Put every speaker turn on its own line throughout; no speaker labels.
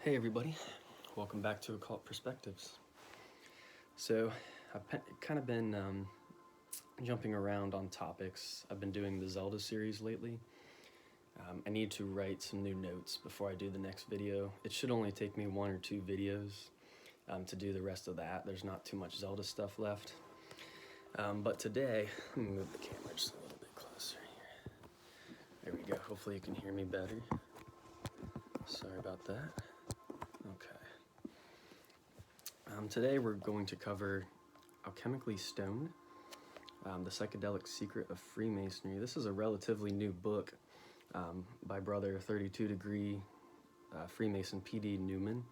Hey everybody, welcome back to Occult Perspectives. So I've kind of been jumping around on topics. I've been doing the Zelda series lately. I need to write some new notes before I do the next video. It should only take me 1 or 2 videos to do the rest of that. There's not too much Zelda stuff left. But today, let me move the camera just a little bit closer here. There we go, hopefully you can hear me better. Sorry about that. Okay. Today we're going to cover Alchemically Stoned, the Psychedelic Secret of Freemasonry. This is a relatively new book by brother 32 Degree Freemason P.D. Newman.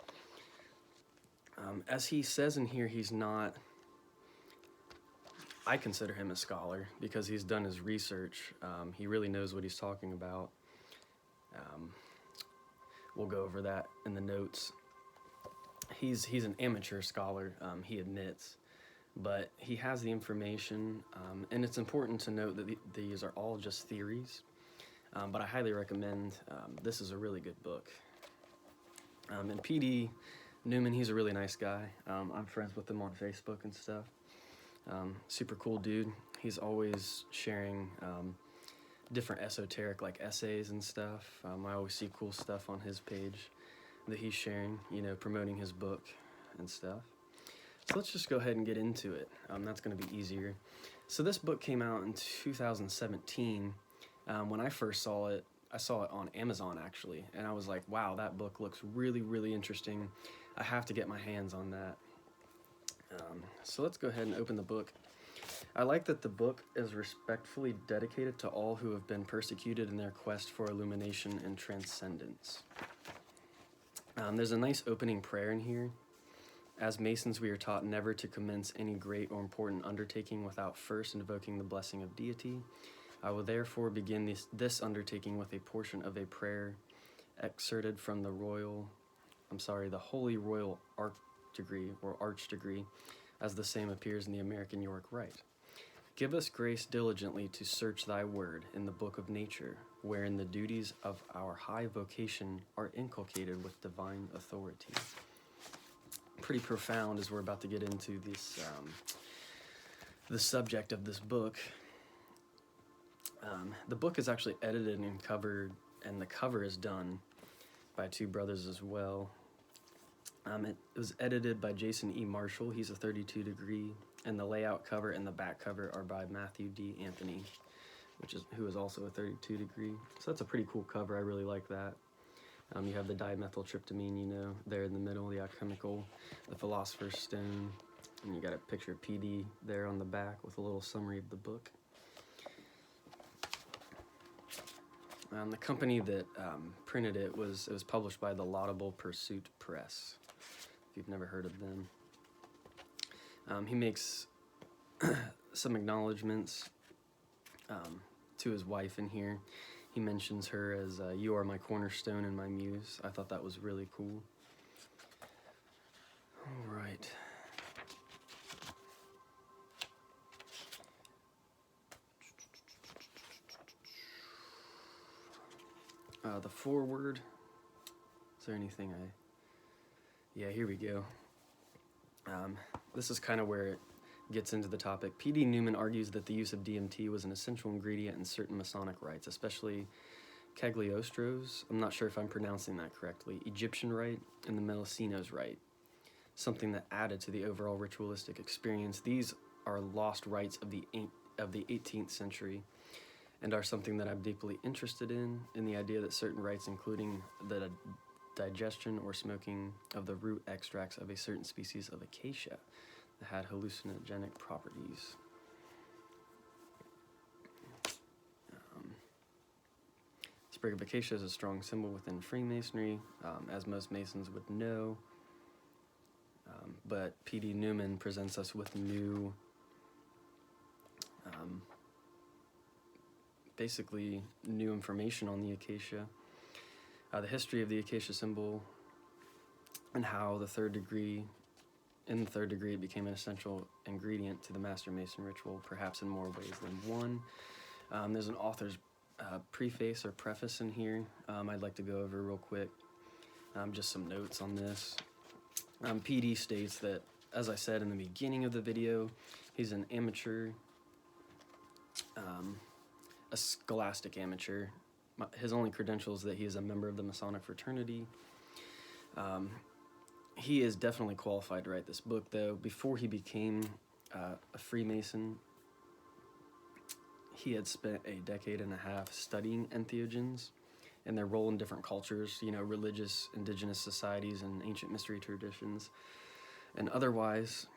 As he says in here, he's not, I consider him a scholar because he's done his research. He really knows what he's talking about. We'll go over that in the notes. He's an amateur scholar, he admits, but he has the information, and it's important to note that these are all just theories, but I highly recommend, this is a really good book. And P.D. Newman, he's a really nice guy. I'm friends with him on Facebook and stuff. Super cool dude. He's always sharing different esoteric like essays and stuff. I always see cool stuff on his page that he's sharing, you know, promoting his book and stuff. So let's just go ahead and get into it. That's going to be easier. So this book came out in 2017. When I first saw it, I saw it on Amazon actually, and I was like, wow, that book looks really, really interesting. I have to get my hands on that. So let's go ahead and open the book. I like that the book is respectfully dedicated to all who have been persecuted in their quest for illumination and transcendence. There's a nice opening prayer in here. As Masons, we are taught never to commence any great or important undertaking without first invoking the blessing of deity. I will therefore begin this undertaking with a portion of a prayer excerpted from the Holy Royal Arch Degree, as the same appears in the American York Rite. Give us grace diligently to search thy word in the book of nature, wherein the duties of our high vocation are inculcated with divine authority. Pretty profound as we're about to get into this, the subject of this book. The book is actually edited and covered, and the cover is done by 2 brothers as well. It was edited by Jason E. Marshall. He's a 32 Degree, and the layout cover and the back cover are by Matthew D. Anthony, who is also a 32 Degree. So that's a pretty cool cover. I really like that. You have the dimethyltryptamine, you know, there in the middle, the alchemical, the philosopher's stone, and you got a picture of PD there on the back with a little summary of the book. The company that printed it was published by the Laudable Pursuit Press, if you've never heard of them. He makes some acknowledgments to his wife in here. He mentions her as, you are my cornerstone and my muse. I thought that was really cool. All right. The foreword. Is there anything yeah, here we go. This is kind of where it gets into the topic. P.D. Newman argues that the use of DMT was an essential ingredient in certain Masonic rites, especially Cagliostro's, I'm not sure if I'm pronouncing that correctly, Egyptian rite, and the Mendocino's rite, something that added to the overall ritualistic experience. These are lost rites of the 18th century, and are something that I'm deeply interested in the idea that certain rites, including the digestion or smoking of the root extracts of a certain species of Acacia, that had hallucinogenic properties. Sprig of Acacia is a strong symbol within Freemasonry, as most Masons would know, but P.D. Newman presents us with new, basically new information on the Acacia, the history of the Acacia symbol, and how in the third degree it became an essential ingredient to the Master Mason ritual, perhaps in more ways than one. There's an author's preface or preface in here I'd like to go over real quick. Just some notes on this. PD states that, as I said in the beginning of the video, he's an amateur, a scholastic amateur. His only credential is that he is a member of the Masonic fraternity. He is definitely qualified to write this book, though. Before he became a Freemason, he had spent a decade and a half studying entheogens and their role in different cultures, religious, indigenous societies, and ancient mystery traditions, and otherwise,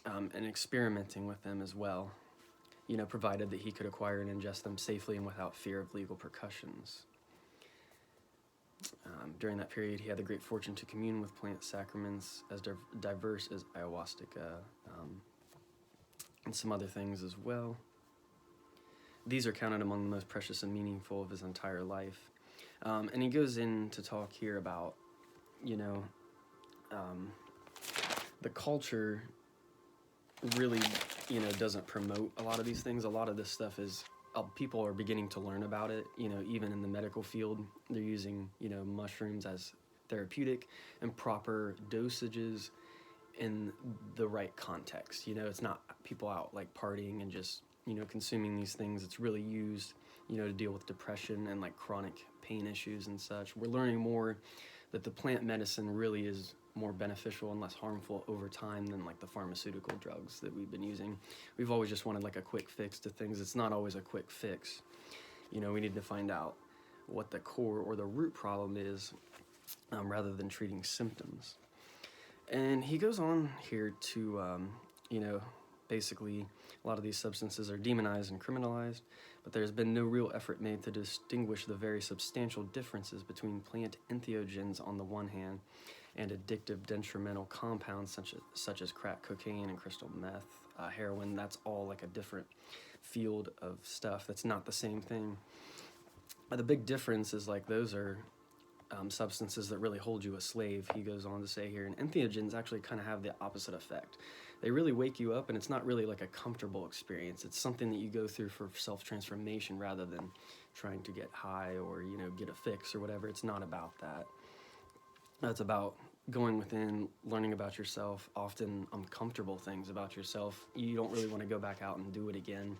and experimenting with them as well, provided that he could acquire and ingest them safely and without fear of legal repercussions. During that period, he had the great fortune to commune with plant sacraments as diverse as ayahuasca, and some other things as well. These are counted among the most precious and meaningful of his entire life. And he goes in to talk here about, the culture really, doesn't promote a lot of these things. A lot of this stuff is, people are beginning to learn about it, even in the medical field. They're using, mushrooms as therapeutic and proper dosages in the right context. It's not people out like partying and just, consuming these things. It's really used, to deal with depression and like chronic pain issues and such. We're learning more that the plant medicine really is more beneficial and less harmful over time than like the pharmaceutical drugs that we've been using. We've always just wanted like a quick fix to things. It's not always a quick fix. We need to find out what the core or the root problem is, rather than treating symptoms. And he goes on here to, basically a lot of these substances are demonized and criminalized, but there's been no real effort made to distinguish the very substantial differences between plant entheogens on the one hand and addictive detrimental compounds such as crack cocaine and crystal meth, heroin. That's all like a different field of stuff. That's not the same thing. The big difference is like those are substances that really hold you a slave, he goes on to say here, and entheogens actually kind of have the opposite effect. They really wake you up, and it's not really like a comfortable experience. It's something that you go through for self-transformation rather than trying to get high or, get a fix or whatever. It's not about that. It's about going within, learning about yourself, often uncomfortable things about yourself. You don't really want to go back out and do it again.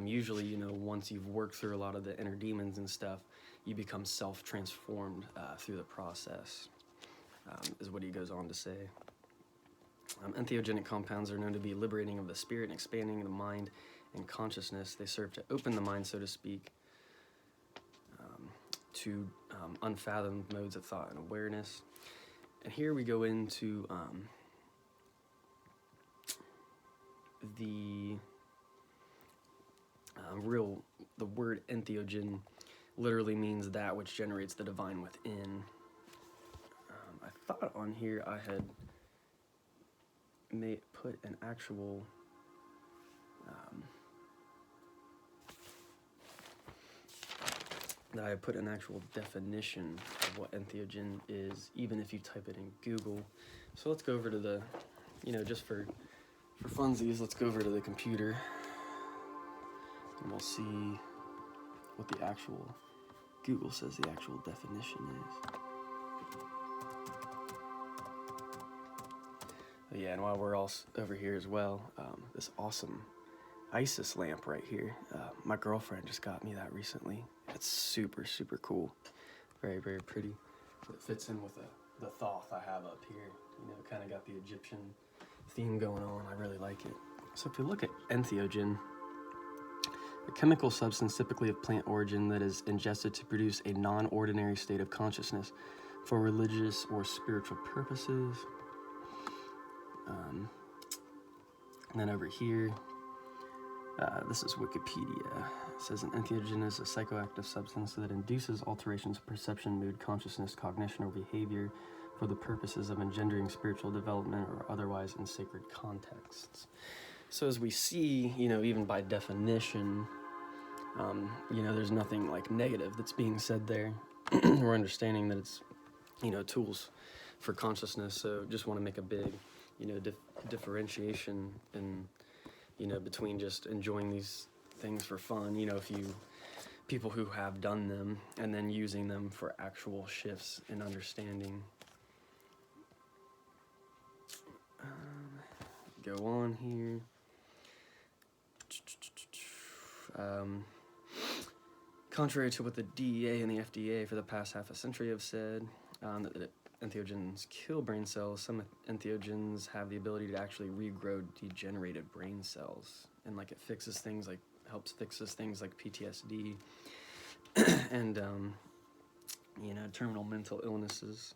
Usually, once you've worked through a lot of the inner demons and stuff, you become self-transformed through the process, is what he goes on to say. Entheogenic compounds are known to be liberating of the spirit and expanding the mind and consciousness. They serve to open the mind, so to speak, to unfathomed modes of thought and awareness. And here we go into the word entheogen literally means that which generates the divine within. I thought on here I had put an actual definition of what entheogen is, even if you type it in Google. So let's go over to the, just for funsies, let's go over to the computer and we'll see what the actual Google says the actual definition is. But yeah, and while we're all over here as well, this awesome Isis lamp right here. My girlfriend just got me that recently. It's super, super cool. Very, very pretty. It fits in with the thoth I have up here. Kind of got the Egyptian theme going on. I really like it. So if you look at entheogen, a chemical substance typically of plant origin that is ingested to produce a non-ordinary state of consciousness for religious or spiritual purposes. And then over here, this is Wikipedia. It says an entheogen is a psychoactive substance that induces alterations of perception, mood, consciousness, cognition, or behavior for the purposes of engendering spiritual development or otherwise in sacred contexts. So as we see, even by definition, there's nothing like negative that's being said there. We're understanding that it's, tools for consciousness. So just want to make a big, differentiation in, between just enjoying these things for fun. If you people who have done them, and then using them for actual shifts in understanding. Go on here. Contrary to what the DEA and the FDA for the past half a century have said, that entheogens kill brain cells, some entheogens have the ability to actually regrow degenerated brain cells. And like it fixes things like, helps fixes things like PTSD and, terminal mental illnesses.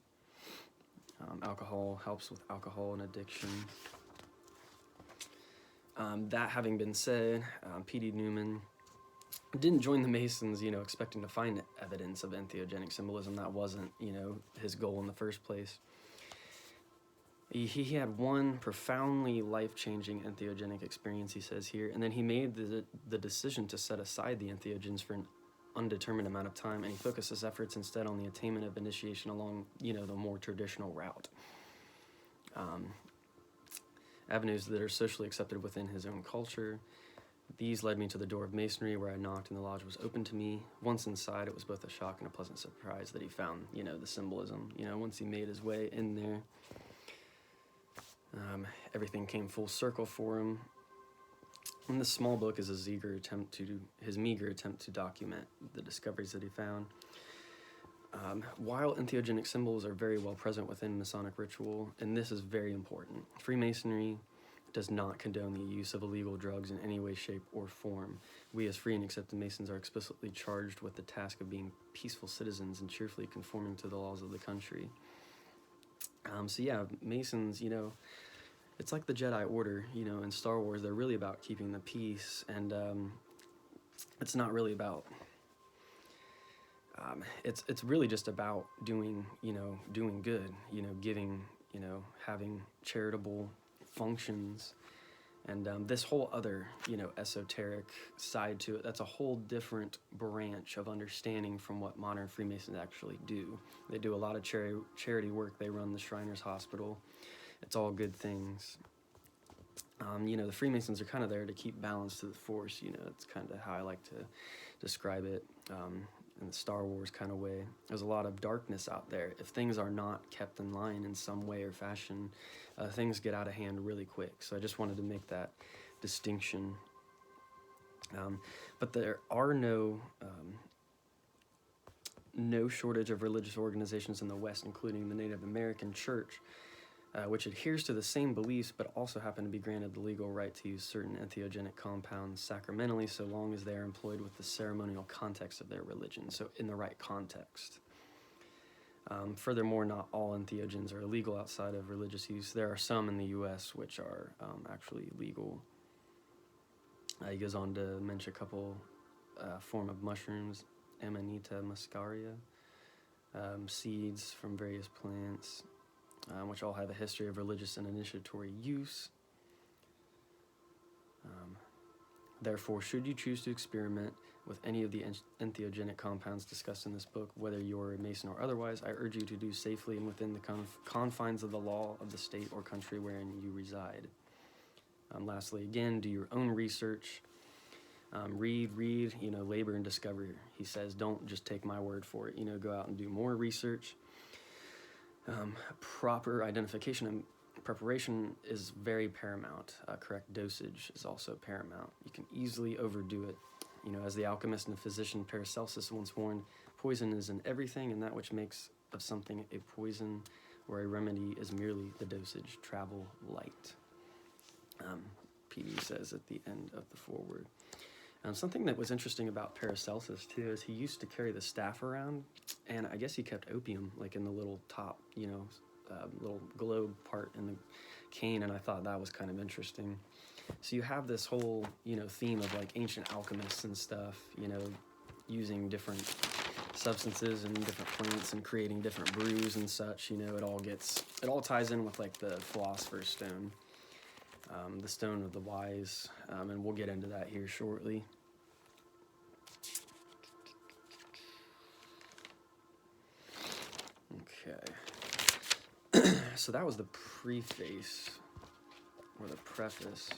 Alcohol helps with alcohol and addiction. That having been said, P.D. Newman didn't join the Masons, expecting to find evidence of entheogenic symbolism. That wasn't, his goal in the first place. He had one profoundly life-changing entheogenic experience, he says here, and then he made the decision to set aside the entheogens for an undetermined amount of time, and he focused his efforts instead on the attainment of initiation along, the more traditional route. Avenues that are socially accepted within his own culture. These led me to the door of Masonry, where I knocked and the lodge was open to me. Once inside, it was both a shock and a pleasant surprise that he found, the symbolism. Once he made his way in there, everything came full circle for him. And this small book is his meager attempt to document the discoveries that he found. While entheogenic symbols are very well present within Masonic ritual, and this is very important, Freemasonry does not condone the use of illegal drugs in any way, shape, or form. We as free and accepted Masons are explicitly charged with the task of being peaceful citizens and cheerfully conforming to the laws of the country. Masons, it's like the Jedi Order, in Star Wars. They're really about keeping the peace, and it's not really about... it's really just about doing good, giving, having charitable functions, and this whole other, esoteric side to it, that's a whole different branch of understanding from what modern Freemasons actually do. They do a lot of charity work. They run the Shriners Hospital. It's all good things. The Freemasons are kind of there to keep balance to the Force. It's kind of how I like to describe it. In the Star Wars kind of way. There's a lot of darkness out there. If things are not kept in line in some way or fashion, things get out of hand really quick. So I just wanted to make that distinction. But there are no shortage of religious organizations in the West, including the Native American Church, which adheres to the same beliefs but also happen to be granted the legal right to use certain entheogenic compounds sacramentally so long as they are employed with the ceremonial context of their religion, so in the right context. Furthermore, not all entheogens are illegal outside of religious use. There are some in the U.S. which are actually legal. He goes on to mention a couple form of mushrooms, Amanita muscaria, seeds from various plants, which all have a history of religious and initiatory use. Therefore, should you choose to experiment with any of the entheogenic compounds discussed in this book, whether you're a Mason or otherwise, I urge you to do safely and within the confines of the law of the state or country wherein you reside. Lastly, again, do your own research. Read, labor and discover. He says, don't just take my word for it. Go out and do more research. Proper identification and preparation is very paramount. Correct dosage is also paramount. You can easily overdo it. As the alchemist and physician Paracelsus once warned, poison is in everything, and that which makes of something a poison or a remedy is merely the dosage. Travel light. PD says at the end of the foreword. Something that was interesting about Paracelsus, too, is he used to carry the staff around, and I guess he kept opium, like in the little top, little globe part in the cane, and I thought that was kind of interesting. So you have this whole, theme of, like, ancient alchemists and stuff, using different substances and different plants and creating different brews and such, it all ties in with, like, the Philosopher's Stone. The Stone of the Wise, and we'll get into that here shortly. Okay. So that was the preface, or the preface.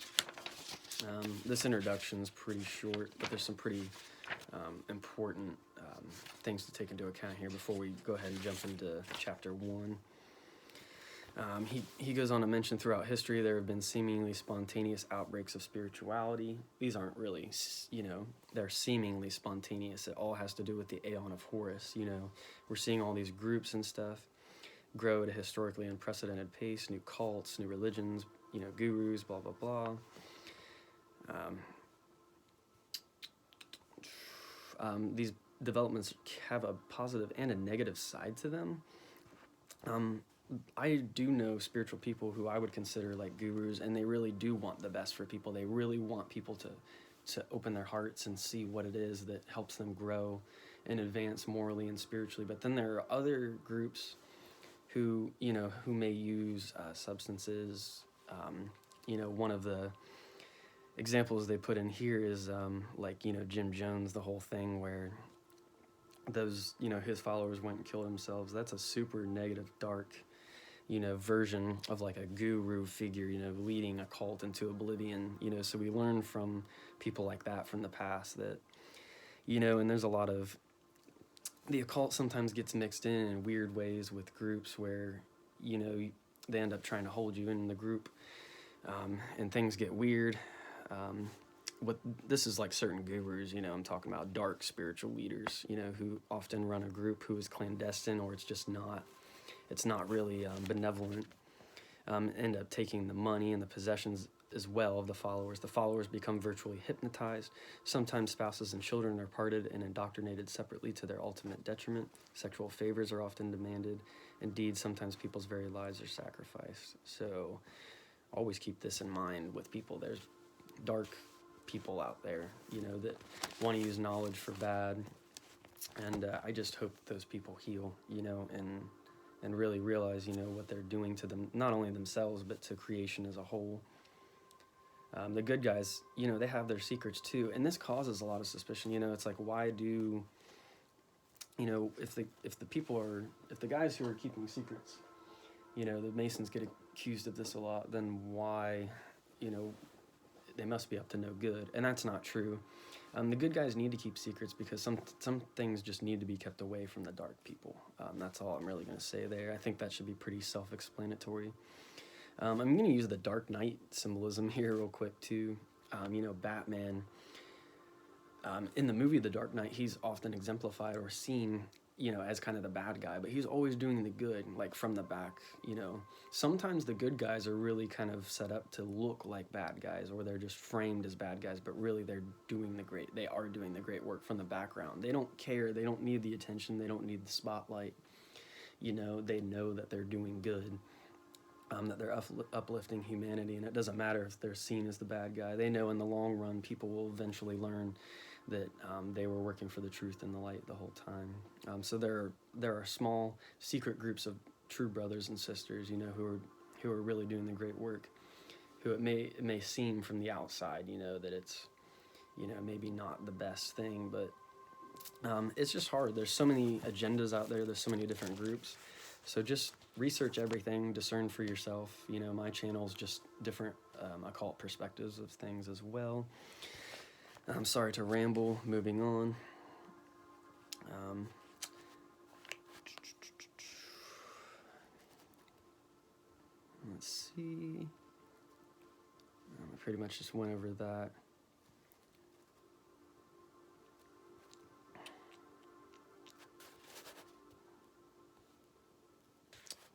This introduction's pretty short, but there's some pretty important things to take into account here before we go ahead and jump into chapter 1. He goes on to mention throughout history there have been seemingly spontaneous outbreaks of spirituality. These aren't really, they're seemingly spontaneous. It all has to do with the Aeon of Horus. We're seeing all these groups and stuff grow at a historically unprecedented pace, new cults, new religions, gurus, blah, blah, blah. These developments have a positive and a negative side to them. I do know spiritual people who I would consider like gurus, and they really do want the best for people. They really want people to open their hearts and see what it is that helps them grow and advance morally and spiritually. But then there are other groups who may use substances. One of the examples they put in here is Jim Jones, the whole thing where those, his followers went and killed themselves. That's a super negative, dark, version of like a guru figure, leading a cult into oblivion, so we learn from people like that from the past that, and there's a lot of, the occult sometimes gets mixed in weird ways with groups where, they end up trying to hold you in the group, and things get weird. This is like certain gurus, I'm talking about dark spiritual leaders, who often run a group who is clandestine, or it's not really benevolent, end up taking the money and the possessions as well of the followers. The followers become virtually hypnotized. Sometimes spouses and children are parted and indoctrinated separately to their ultimate detriment. Sexual favors are often demanded. Indeed, sometimes people's very lives are sacrificed. So always keep this in mind with people. There's dark people out there, that want to use knowledge for bad. And I just hope that those people heal, and really realize, what they're doing to them, not only themselves, but to creation as a whole. The good guys, they have their secrets too. And this causes a lot of suspicion. It's like, why do, if the guys who are keeping secrets, the Masons get accused of this a lot, then why, they must be up to no good. And that's not true. The good guys need to keep secrets because some things just need to be kept away from the dark people. That's all I'm really going to say there. I think that should be pretty self-explanatory. I'm going to use the Dark Knight symbolism here real quick too. Batman, in the movie The Dark Knight, he's often exemplified or seen, as kind of the bad guy, but he's always doing the good, like from the back, Sometimes the good guys are really kind of set up to look like bad guys, or they're just framed as bad guys, but really they are doing the great work from the background. They don't care, they don't need the attention, they don't need the spotlight, they know that they're doing good, that they're uplifting humanity, and it doesn't matter if they're seen as the bad guy. They know in the long run people will eventually learn that they were working for the truth and the light the whole time. So there are small secret groups of true brothers and sisters, who are really doing the great work, who it may seem from the outside, that it's, maybe not the best thing, but it's just hard. There's so many agendas out there. There's so many different groups. So just research everything, discern for yourself. My channel's just different occult perspectives of things as well. I'm sorry to ramble. Moving on. Let's see. I pretty much just went over that.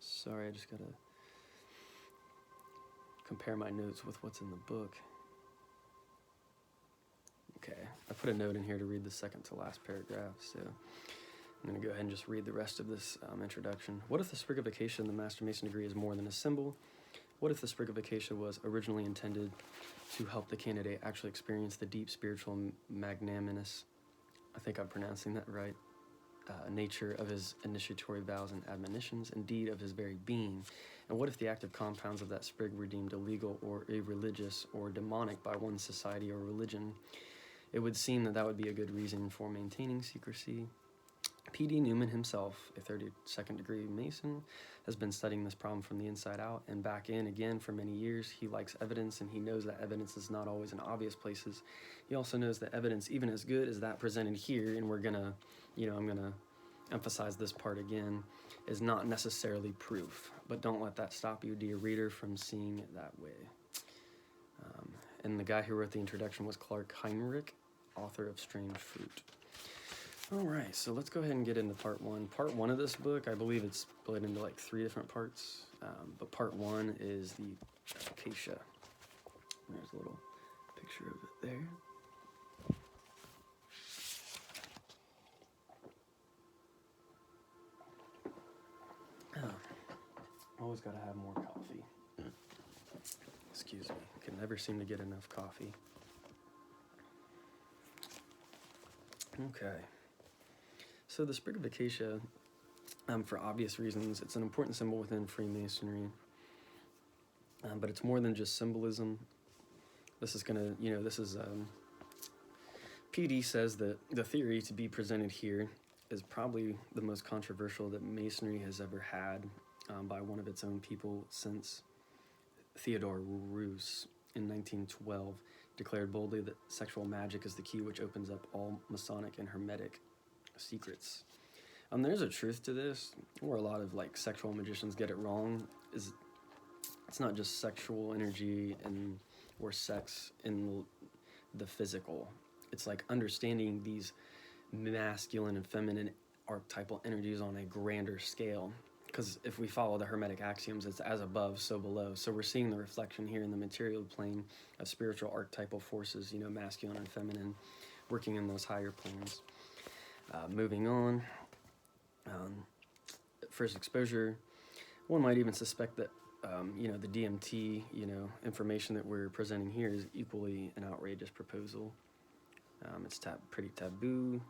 Sorry, I just gotta compare my notes with what's in the book. Okay, I put a note in here to read the second to last paragraph, so I'm going to go ahead and just read the rest of this introduction. What if the sprig of Acacia in the Master Mason degree is more than a symbol? What if the sprig of Acacia was originally intended to help the candidate actually experience the deep spiritual magnanimous, I think I'm pronouncing that right, nature of his initiatory vows and admonitions, indeed of his very being? And what if the active compounds of that sprig were deemed illegal or irreligious or demonic by one society or religion? It would seem that would be a good reason for maintaining secrecy. P.D. Newman himself, a 32nd degree Mason, has been studying this problem from the inside out and back in again for many years. He likes evidence, and he knows that evidence is not always in obvious places. He also knows that evidence, even as good as that presented here, and we're gonna, I'm gonna emphasize this part again, is not necessarily proof. But don't let that stop you, dear reader, from seeing it that way. And the guy who wrote the introduction was Clark Heinrich, author of Strange Fruit. All right, so let's go ahead and get into part one. Part one of this book, I believe it's split into like 3 different parts, but part one is the Acacia. There's a little picture of it there. Always got to have more coffee. Excuse me, can never seem to get enough coffee. Okay. So the sprig of Acacia, for obvious reasons, it's an important symbol within Freemasonry, but it's more than just symbolism. This is gonna, PD says that the theory to be presented here is probably the most controversial that Masonry has ever had by one of its own people since Theodore Roos in 1912 declared boldly that sexual magic is the key which opens up all Masonic and Hermetic secrets. There's a truth to this, where a lot of like sexual magicians get it wrong. Is it's not just sexual energy or sex in the physical. It's like understanding these masculine and feminine archetypal energies on a grander scale. Because if we follow the Hermetic axioms, it's as above, so below. So we're seeing the reflection here in the material plane of spiritual archetypal forces, masculine and feminine, working in those higher planes. Moving on, first exposure, one might even suspect that, the DMT, information that we're presenting here is equally an outrageous proposal. It's pretty taboo.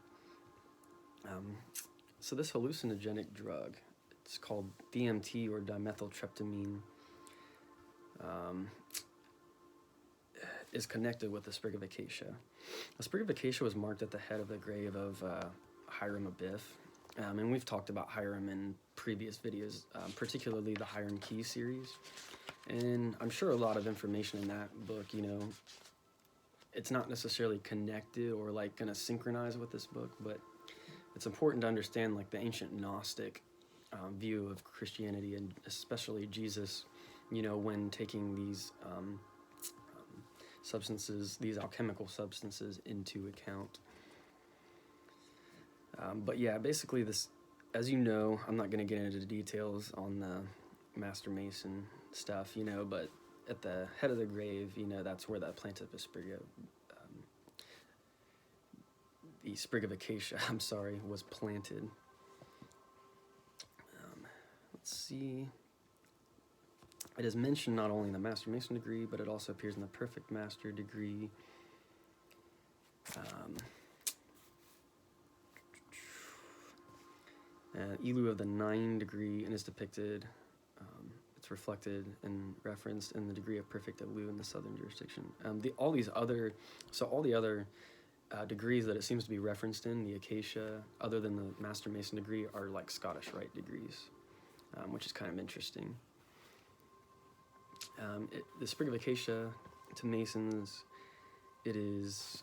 So this hallucinogenic drug, it's called DMT or dimethyltryptamine, is connected with the sprig of Acacia. The sprig of Acacia was marked at the head of the grave of Hiram Abiff, and we've talked about Hiram in previous videos, particularly the Hiram Key series, and I'm sure a lot of information in that book, it's not necessarily connected or like going to synchronize with this book, but it's important to understand like the ancient Gnostic view of Christianity, and especially Jesus, when taking these substances, these alchemical substances into account. But yeah, basically this, as you know, I'm not going to get into the details on the Master Mason stuff, but at the head of the grave, that's where that plant of the sprig of Acacia, was planted. Let's see. It is mentioned not only in the Master Mason degree, but it also appears in the Perfect Master degree. Elu of the 9 degree, and is depicted, it's reflected and referenced in the degree of Perfect Elu in the Southern jurisdiction. All the other degrees that it seems to be referenced in, the Acacia, other than the Master Mason degree, are like Scottish Rite degrees, which is kind of interesting. The sprig of Acacia, to Masons, it is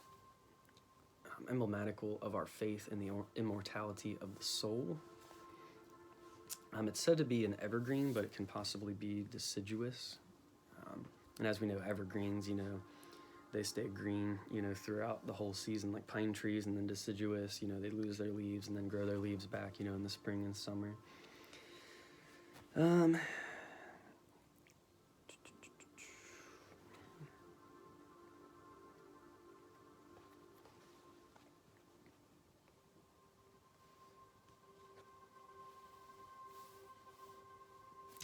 emblematical of our faith in the immortality of the soul. It's said to be an evergreen, but it can possibly be deciduous. And as we know, evergreens, they stay green, throughout the whole season, like pine trees, and then deciduous, they lose their leaves and then grow their leaves back, in the spring and summer.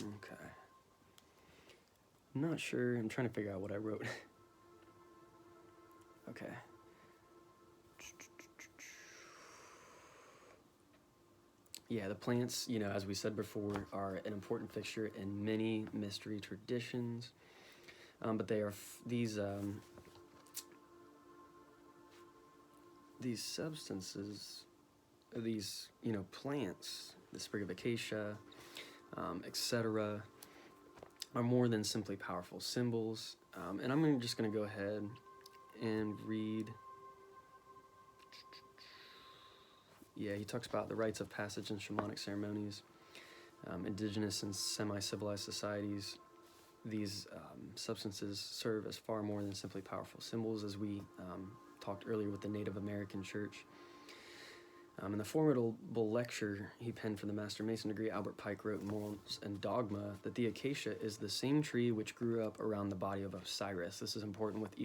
Okay. I'm not sure. I'm trying to figure out what I wrote. Okay. Yeah, the plants, as we said before, are an important fixture in many mystery traditions. But they are these substances these, plants, the sprig of acacia, etc., are more than simply powerful symbols. And I'm just going to go ahead and read. Yeah, he talks about the rites of passage in shamanic ceremonies, indigenous and semi-civilized societies. These substances serve as far more than simply powerful symbols, as we talked earlier with the Native American Church. In the formidable lecture he penned for the Master Mason degree, Albert Pike wrote in Morals and Dogma that the acacia is the same tree which grew up around the body of Osiris. This is important with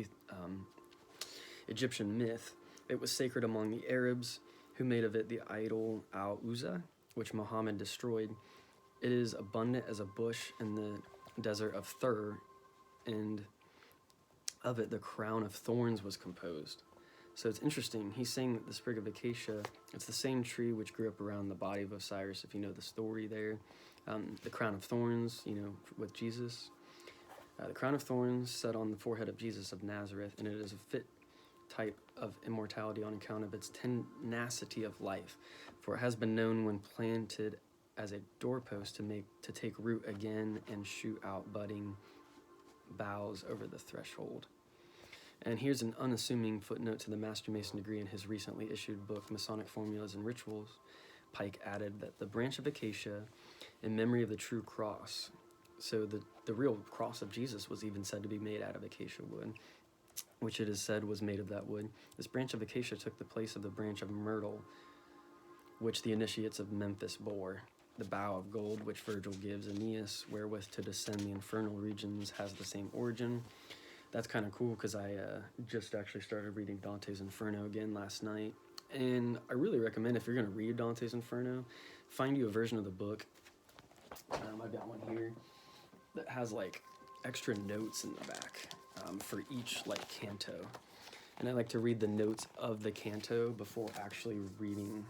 Egyptian myth. It was sacred among the Arabs, who made of it the idol Al-Uzza, which Muhammad destroyed. It is abundant as a bush in the desert of Thur, and of it the crown of thorns was composed. So it's interesting. He's saying that the sprig of acacia, it's the same tree which grew up around the body of Osiris, if you know the story there. The crown of thorns, with Jesus. The crown of thorns set on the forehead of Jesus of Nazareth, and it is a fit type of immortality on account of its tenacity of life. For it has been known when planted as a doorpost to take root again and shoot out budding boughs over the threshold. And here's an unassuming footnote to the Master Mason degree in his recently issued book, Masonic Formulas and Rituals. Pike added that the branch of acacia, in memory of the true cross, so the real cross of Jesus was even said to be made out of acacia wood, which it is said was made of that wood. This branch of acacia took the place of the branch of myrtle, which the initiates of Memphis bore. The bough of gold, which Virgil gives Aeneas, wherewith to descend the infernal regions, has the same origin. That's kind of cool, because I just actually started reading Dante's Inferno again last night. And I really recommend, if you're going to read Dante's Inferno, find you a version of the book. I've got one here that has extra notes in the back for each canto. And I like to read the notes of the canto before actually reading,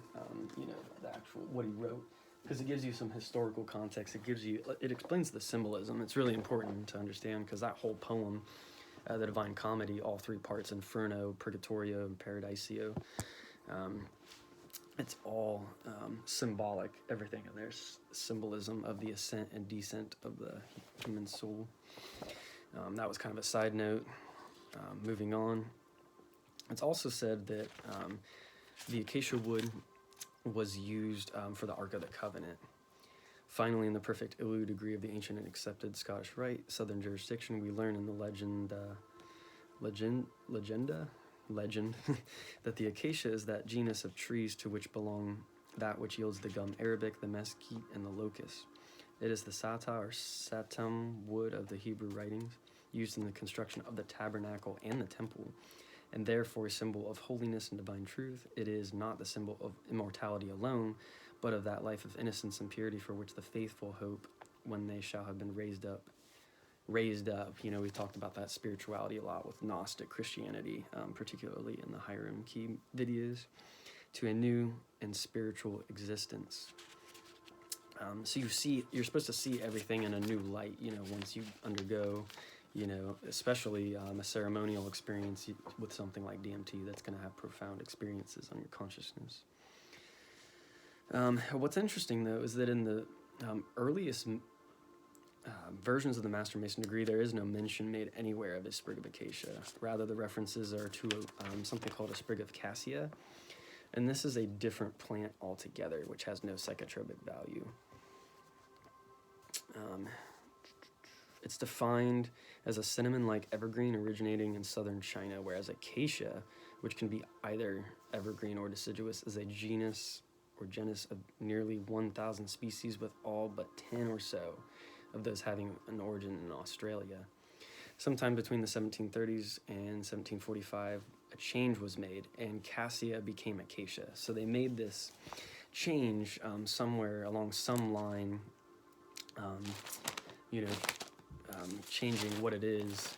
the actual, what he wrote. Because it gives you some historical context. It explains the symbolism. It's really important to understand, because that whole poem, the Divine Comedy, all three parts, Inferno, Purgatorio, and Paradisio, it's all symbolic. Everything in there's symbolism of the ascent and descent of the human soul. That was kind of a side note. Moving on. It's also said that the acacia wood was used for the Ark of the Covenant. Finally, in the perfect Ilu degree of the ancient and accepted Scottish Rite, Southern jurisdiction, we learn in the legend that the acacia is that genus of trees to which belong that which yields the gum arabic, the mesquite, and the locust. It is the sata or satum wood of the Hebrew writings, used in the construction of the tabernacle and the temple, and therefore a symbol of holiness and divine truth. It is not the symbol of immortality alone, but of that life of innocence and purity for which the faithful hope when they shall have been raised up. We've talked about that spirituality a lot with Gnostic Christianity, particularly in the hierarchy videos, to a new and spiritual existence. So you're supposed to see everything in a new light, once you undergo, especially a ceremonial experience with something like DMT, that's going to have profound experiences on your consciousness. What's interesting, though, is that in the earliest versions of the Master Mason degree, there is no mention made anywhere of a sprig of acacia. Rather, the references are to something called a sprig of Cassia, and this is a different plant altogether, which has no psychotropic value. It's defined as a cinnamon-like evergreen originating in southern China, whereas acacia, which can be either evergreen or deciduous, is a genus of nearly 1,000 species, with all but 10 or so of those having an origin in Australia. Sometime between the 1730s and 1745, a change was made, and Cassia became acacia. So they made this change somewhere along some line, changing what it is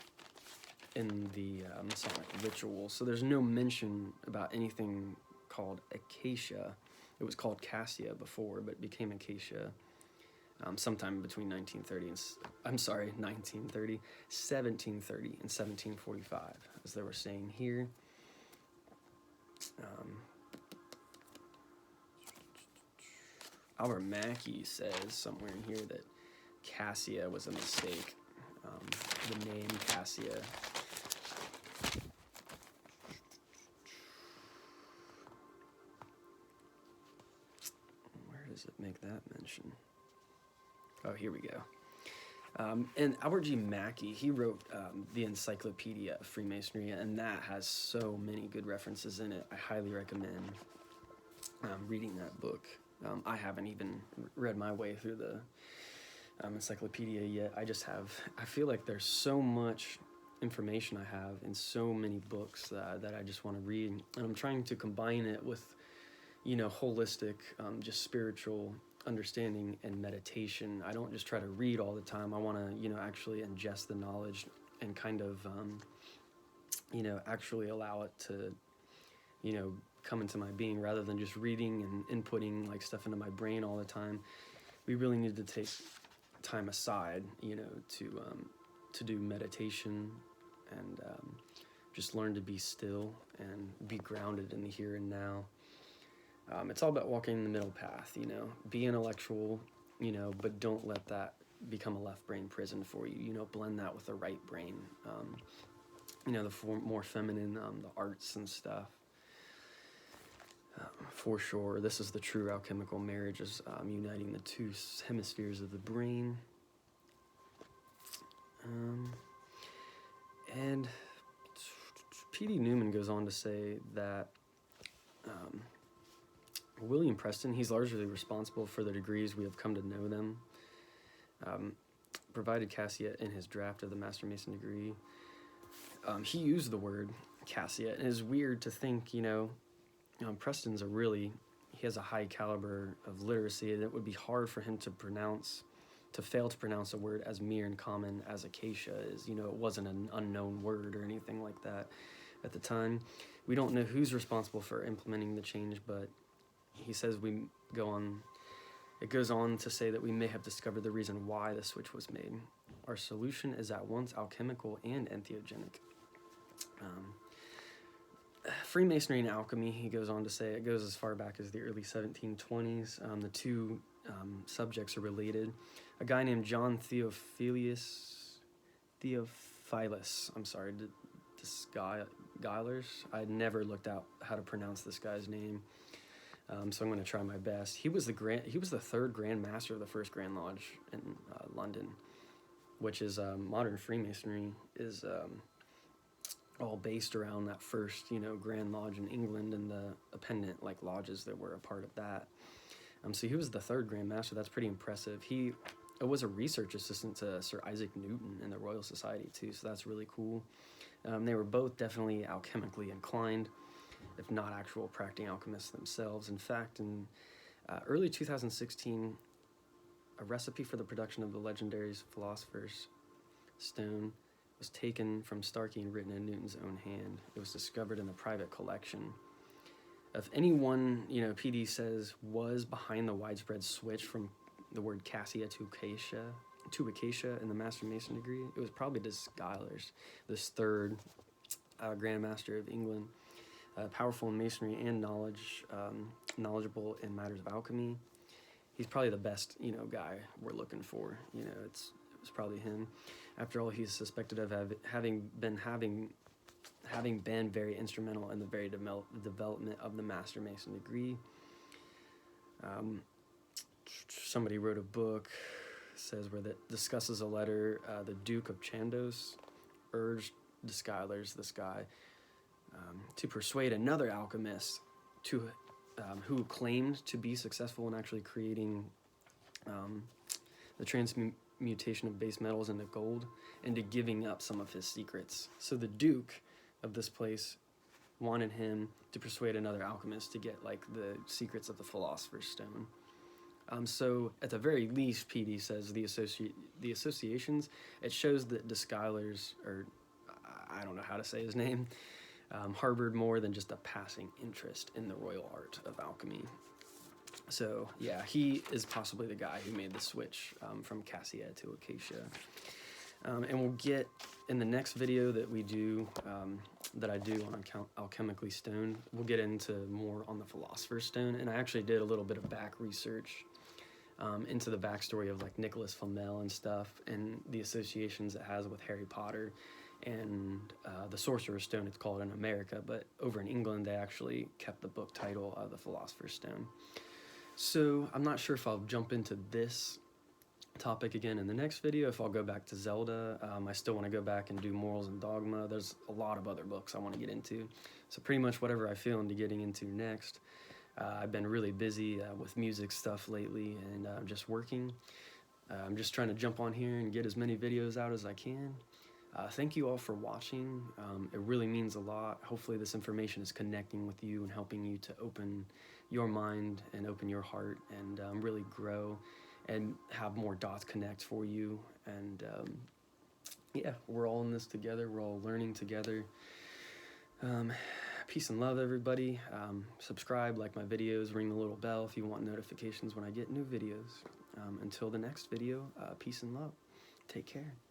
in the Masonic ritual. So there's no mention about anything called acacia. It was called Cassia before, but it became acacia sometime between 1730 and 1745, as they were saying here. Albert Mackey says somewhere in here that Cassia was a mistake. The name Cassia. Where does it make that mention? Oh, here we go. And Albert G. Mackey, he wrote the Encyclopedia of Freemasonry, and that has so many good references in it. I highly recommend reading that book. I haven't even read my way through the encyclopedia yet. I feel like there's so much information I have in so many books that I just want to read, and I'm trying to combine it with, holistic, just spiritual understanding and meditation. I don't just try to read all the time. I want to, actually ingest the knowledge and kind of, actually allow it to, come into my being rather than just reading and inputting like stuff into my brain all the time. We really need to take time aside, to do meditation and just learn to be still and be grounded in the here and now. It's all about walking the middle path, be intellectual, but don't let that become a left brain prison for you, blend that with the right brain, the more feminine, the arts and stuff. For sure, this is the true alchemical marriage, is uniting the two hemispheres of the brain. And P.D. Newman goes on to say that William Preston, he's largely responsible for the degrees we have come to know them. Provided Cassia in his draft of the Master Mason degree. He used the word Cassia, and it's weird to think, Preston's he has a high caliber of literacy, and it would be hard for him to fail to pronounce a word as mere and common as Acacia is. It wasn't an unknown word or anything like that at the time. We don't know who's responsible for implementing the change, but he says it goes on to say that we may have discovered the reason why the switch was made. Our solution is at once alchemical and entheogenic. Freemasonry and alchemy, he goes on to say, it goes as far back as the early 1720s. The two subjects are related. A guy named John Theophilus, Gilers. I had never looked out how to pronounce this guy's name, so I'm going to try my best. He was the third Grand Master of the First Grand Lodge in London, which is modern Freemasonry is all based around that first, Grand Lodge in England and the appendant lodges that were a part of that. So he was the third Grand Master. That's pretty impressive. He was a research assistant to Sir Isaac Newton in the Royal Society too, so that's really cool. They were both definitely alchemically inclined, if not actual practicing alchemists themselves. In fact, in early 2016, a recipe for the production of the legendary Philosopher's Stone was taken from Starkey and written in Newton's own hand. It was discovered in the private collection. If anyone, PD says, was behind the widespread switch from the word Cassia to Acacia in the Master Mason degree, it was probably this Gilers, this third Grand Master of England, powerful in masonry and knowledgeable in matters of alchemy. He's probably the best, guy we're looking for. It was probably him. After all, he's suspected of having been very instrumental in the very development of the Master Mason degree. Somebody wrote a book, says where that discusses a letter. The Duke of Chandos urged the Schuyler's, this guy, to persuade another alchemist who claimed to be successful in actually creating the transmutation of base metals into gold, and to giving up some of his secrets. So the Duke of this place wanted him to persuade another alchemist to get the secrets of the Philosopher's Stone. So at the very least, PD says the associations, it shows that the Schuyler's, or I don't know how to say his name, harbored more than just a passing interest in the royal art of alchemy. So yeah, he is possibly the guy who made the switch from Cassia to Acacia. And we'll get in the next video that we do, that I do on Alchemically Stone, we'll get into more on the Philosopher's Stone. And I actually did a little bit of back research into the backstory of like Nicholas Flamel and stuff, and the associations it has with Harry Potter and the Sorcerer's Stone. It's called in America, but over in England they actually kept the book title of the Philosopher's Stone. So I'm not sure if I'll jump into this topic again in the next video, if I'll go back to Zelda. I still want to go back and do Morals and Dogma. There's a lot of other books I want to get into, so pretty much whatever I feel into getting into next. I've been really busy with music stuff lately, and I'm just working. I'm just trying to jump on here and get as many videos out as I can. Thank you all for watching. It really means a lot. Hopefully this information is connecting with you and helping you to open your mind and open your heart and really grow and have more dots connect for you. And yeah, we're all in this together. We're all learning together. Peace and love, everybody. Subscribe, like my videos, ring the little bell if you want notifications when I get new videos. Until the next video, peace and love. Take care.